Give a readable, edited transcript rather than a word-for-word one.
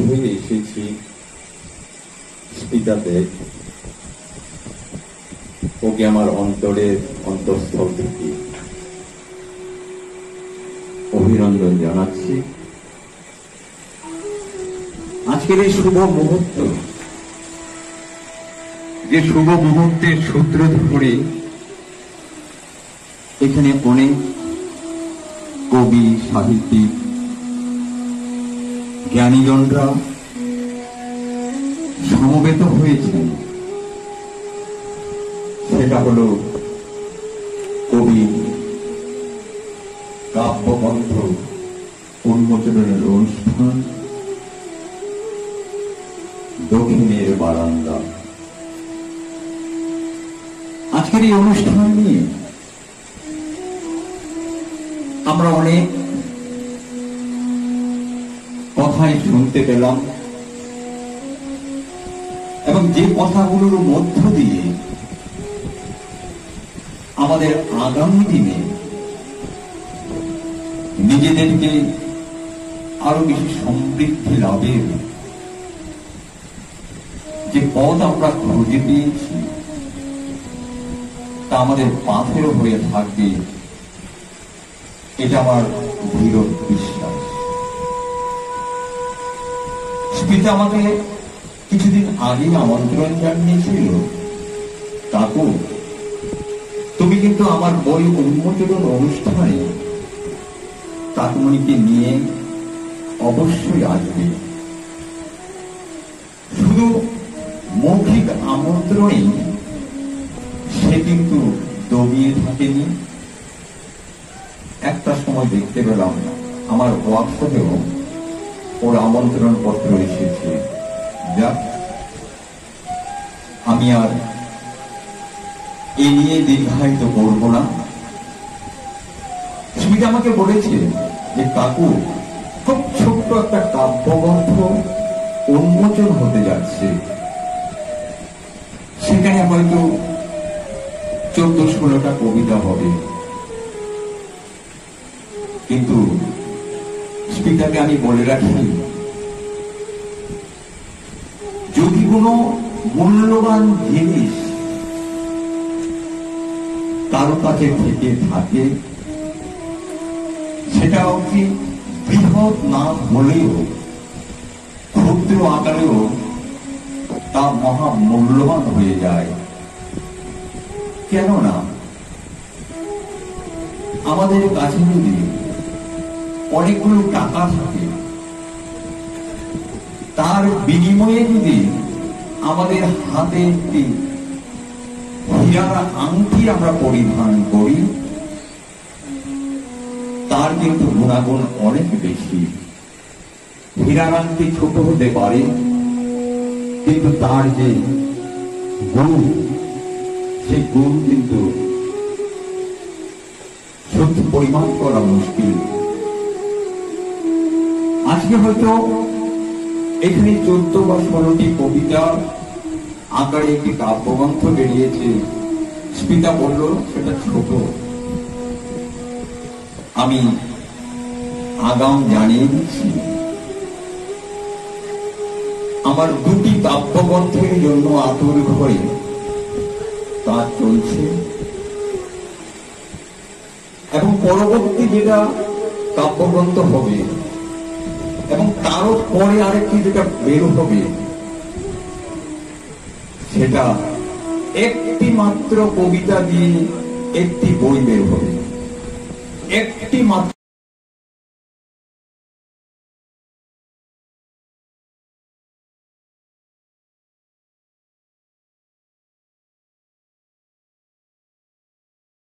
হয়ে এসেছি স্পিতাতে। ওকে আমার অন্তরের অন্তঃস্থল থেকে অভিনন্দন জানাচ্ছি। আজকের এই শুভ মুহূর্ত, যে শুভ মুহূর্তের সূত্র ধরে এখানে অনেক কবি, সাহিত্যিক, জ্ঞানীজনরা সমবেত হয়েছেন, সেটা হল কবি কাব্যগ্রন্থ উন্মোচনের অনুষ্ঠান দক্ষিণের বারান্দা। আজকের এই অনুষ্ঠান নিয়ে আমরা অনেক কথাই শুনতে পেলাম, এবং যে কথাগুলোর মধ্য দিয়ে আমাদের আগামী দিনে নিজেদেরকে আরো বেশি সমৃদ্ধি লাভের যে পথ আমরা খুঁজে পেয়েছি, তা আমাদের পাথেরও হয়ে থাকবে, এটা আমার দৃঢ় বিশ্বাস। স্পিতা আমাকে কিছুদিন আগে আমন্ত্রণ জানিয়েছিল, কাকু তুমি কিন্তু আমার বই উন্মোচন অনুষ্ঠানে কাকুমণিকে নিয়ে অবশ্যই আসবে। শুধু মৌখিক আমন্ত্রণেই সে কিন্তু দমিয়ে থাকেনি। একটা সময় দেখতে পেলাম আমার হোয়াটসঅ্যাপেও ওর আমন্ত্রণ পত্র এসেছে। যা, আমি আর এ নিয়ে দীর্ঘায়িত করব না। স্মিতা আমাকে বলেছে যে কাকু, খুব ছোট্ট একটা কাব্যগ্রন্থ উন্মোচন হতে যাচ্ছে, সেখানে হয়তো 14-16টা কবিতা হবে। কিন্তু স্পিতাকে আমি বলে রাখি, যদি কোনো মূল্যবান জিনিস কারো কাছে থেকে থাকে, সেটাও কি বৃহৎ না হলেও ক্ষুদ্র আকারেও তা মহা মূল্যবান হয়ে যায়। কেননা আমাদের কাছে যদি অনেকগুলো টাকা থাকে, তার বিনিময়ে যদি আমাদের হাতে একটি হীরার আংটি আমরা পরিধান করি, তার কিন্তু গুণাগুণ অনেক বেশি। হীরার আংটি ছোট হতে পারে, কিন্তু তার যে গুণ, সেই গুণ কিন্তু সত্যি পরিমাপ করা মুশকিল। আজকে হয়তো এখানে 14 বা 16টি কবিতা আকারে একটি কাব্যগ্রন্থ বেরিয়েছে। স্পিতা বলল সেটা ছোট। আমি আগাম জানিয়ে দিচ্ছি, আমার 2টি কাব্যগ্রন্থের জন্য আতুর ঘরে কাজ চলছে, এবং পরবর্তী যেটা কাব্যগ্রন্থ হবে, এবং তারও পরে আরেকটি যেটা বের হবে, সেটা একটি মাত্র কবিতা দিয়ে একটি বই বের হবে, একটি মাত্র।